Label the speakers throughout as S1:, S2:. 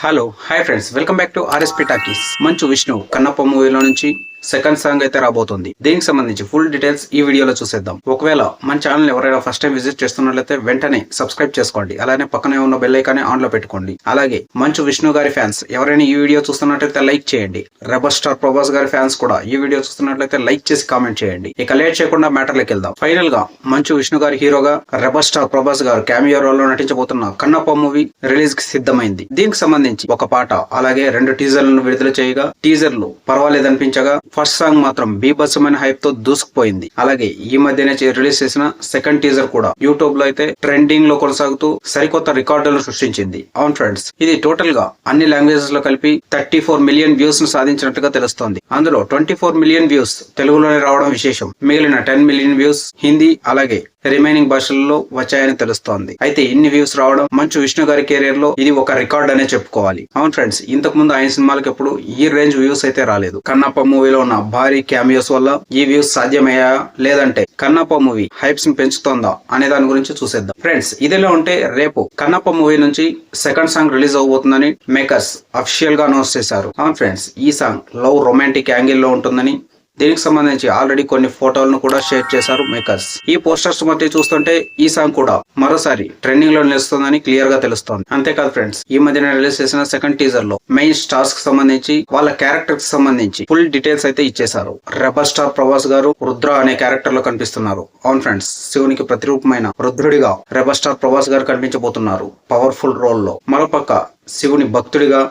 S1: Hello hi friends, welcome back to RSP talkies. Manchu Vishnu Kannappa మూవీలో నుంచి second song అయితే రాబోతుంది. దీనికి సంబంధించి ఫుల్ డీటెయిల్స్ ఈ వీడియోలో చూసేద్దాం. ఒకవేళ మన ఛానల్ ఎవరైనా ఫస్ట్ టైం విజిట్ చేస్తున్నట్లయితే వెంటనే సబ్స్క్రైబ్ చేసుకోండి. అలానే పక్కనే ఉన్న బెల్ ఐకాన్ ఆన్ లో పెట్టుకోండి. అలాగే మంచు విష్ణు గారి ఫ్యాన్స్ ఎవరైనా ఈ వీడియో చూస్తున్నట్లయితే లైక్ చేయండి. రెబల్ స్టార్ ప్రభాస్ గారి ఫ్యాన్స్ కూడా ఈ వీడియో చూస్తున్నట్లయితే లైక్ చేసి కామెంట్ చేయండి. ఇక లేట్ చేయకుండా మ్యాటర్లోకి వెళ్దాం. ఫైనల్ గా మంచు విష్ణు గారి హీరోగా రెబల్ స్టార్ ప్రభాస్ గారు క్యామియో రోల్ లో నటించబోతున్న కన్నప్ప మూవీ రిలీజ్ కి సిద్ధమైంది. దీనికి సంబంధించి ఒక పాట అలాగే 2 టీజర్లను విడుదల చేయగా టీజర్లు పర్వాలేదనిపించగా ఫస్ట్ సాంగ్ మాత్రం బీభత్సమైన హైప్ తో దూసుకుపోయింది. అలాగే ఈ మధ్యనే రిలీజ్ చేసిన సెకండ్ టీజర్ కూడా యూట్యూబ్ లో అయితే ట్రెండింగ్ లో కొనసాగుతూ సరికొత్త రికార్డులను సృష్టించింది. అవును ఫ్రెండ్స్, ఇది టోటల్ గా అన్ని లాంగ్వేజెస్ లో కలిపి 34 మిలియన్ వ్యూస్ ను సాధించినట్టుగా తెలుస్తోంది. అందులో 24 మిలియన్ వ్యూస్ తెలుగులోనే రావడం విశేషం. మిగిలిన 10 మిలియన్ వ్యూస్ హిందీ అలాగే రిమైనింగ్ భాషలలో వచ్చాయని తెలుస్తోంది. అయితే ఇన్ని వ్యూస్ రావడం మంచు విష్ణు గారి కెరీర్ లో ఇది ఒక రికార్డ్ అనే చెప్పుకోవాలి. అవును ఫ్రెండ్స్, ఇంతకు ముందు ఆయన సినిమాలకు ఎప్పుడు ఈ రేంజ్ వ్యూస్ అయితే రాలేదు. కన్నప్ప మూవీలో ఉన్న భారీ క్యామియోస్ వల్ల ఈ వ్యూస్ సాధ్యమయ్యా లేదంటే కన్నప్ప మూవీ హైప్స్ ని పెంచుతోందా అనే దాని గురించి చూసేద్దాం. ఫ్రెండ్స్, ఇదిలో ఉంటే రేపు కన్నప్ప మూవీ నుంచి సెకండ్ సాంగ్ రిలీజ్ అవబోతుందని మేకర్స్ అఫీషియల్ గా అనౌన్స్ చేశారు. అవును ఫ్రెండ్స్, ఈ సాంగ్ లవ్ రొమాంటిక్ యాంగిల్ లో ఉంటుందని దీనికి సంబంధించి ఆల్రెడీ కొన్ని ఫోటోలను కూడా షేర్ చేశారు మేకర్స్. ఈ పోస్టర్స్ మధ్య చూస్తుంటే ఈ సాంగ్ కూడా మరోసారి ట్రెండింగ్ లో నిలుస్తుందని క్లియర్ గా తెలుస్తోంది. అంతేకాదు ఫ్రెండ్స్, ఈ మధ్యన రిలీజ్ చేసిన సెకండ్ టీజర్ లో మెయిన్ స్టార్స్ కి సంబంధించి వాళ్ళ క్యారెక్టర్ కి సంబంధించి ఫుల్ డీటెయిల్స్ అయితే ఇచ్చేశారు. రెబల్ స్టార్ ప్రభాస్ గారు రుద్ర అనే క్యారెక్టర్ లో కనిపిస్తున్నారు. అవును ఫ్రెండ్స్, శివునికి ప్రతిరూపమైన రుద్రుడిగా రెబల్ స్టార్ ప్రభాస్ గారు కనిపించబోతున్నారు పవర్ఫుల్ రోల్ లో. మరోపక్క శివుని భక్తుడిగా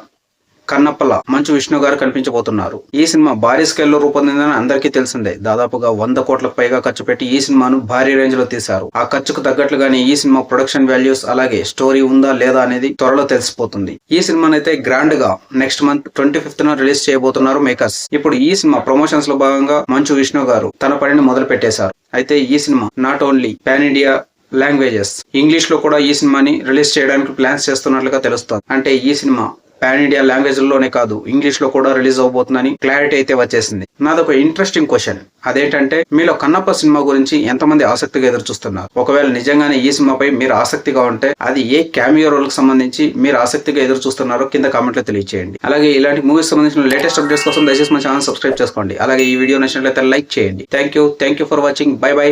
S1: కన్నప్పల మంచు విష్ణు గారు కనిపించబోతున్నారు. ఈ సినిమా భారీ స్కేల్లో రూపొందిందని అందరికీ తెలిసిందే. దాదాపుగా 100 కోట్లకు పైగా ఖర్చు పెట్టి ఈ సినిమాను భారీ రేంజ్ లో తీశారు. ఆ ఖర్చుకు తగ్గట్లుగానే ఈ సినిమా ప్రొడక్షన్ వాల్యూస్ అలాగే స్టోరీ ఉందా లేదా అనేది త్వరలో తెలిసిపోతుంది. ఈ సినిమానైతే గ్రాండ్ గా నెక్స్ట్ మంత్ 25న రిలీజ్ చేయబోతున్నారు మేకర్స్. ఇప్పుడు ఈ సినిమా ప్రమోషన్స్ లో భాగంగా మంచు విష్ణు గారు తన పనిని మొదలు పెట్టేశారు. అయితే ఈ cinema not only pan India languages English లో కూడా ఈ సినిమాని రిలీజ్ చేయడానికి ప్లాన్స్ చేస్తున్నట్లుగా తెలుస్తోంది. అంటే ఈ సినిమా పాన్ ఇండియా లాంగ్వేజ్ లోనే కాదు ఇంగ్లీష్ లో కూడా రిలీజ్ అవబోతుందని క్లారిటీ అయితే వచ్చేసింది. నాదొక ఇంట్రెస్టింగ్ క్వశ్చన్. అదేంటంటే మీలో కన్నప్ప సినిమా గురించి ఎంతమంది ఆసక్తిగా ఎదురు చూస్తున్నారు? ఒకవేళ నిజంగానే ఈ సినిమాపై మీరు ఆసక్తిగా ఉంటే అది ఏ క్యామియో రోల్ కి సంబంధించి మీరు ఆసక్తిగా ఎదురు చూస్తున్నారో కింద కామెంట్ లో తెలియజేయండి. అలాగే ఇలాంటి మూవీస్ సంబంధించిన లేటెస్ట్ అప్డేట్స్ కోసం దయచేసి మా ఛానల్ సబ్స్క్రైబ్ చేసుకోండి. అలాగే ఈ వీడియో నచ్చినట్లయితే లైక్ చేయండి. Thank you for watching. By by.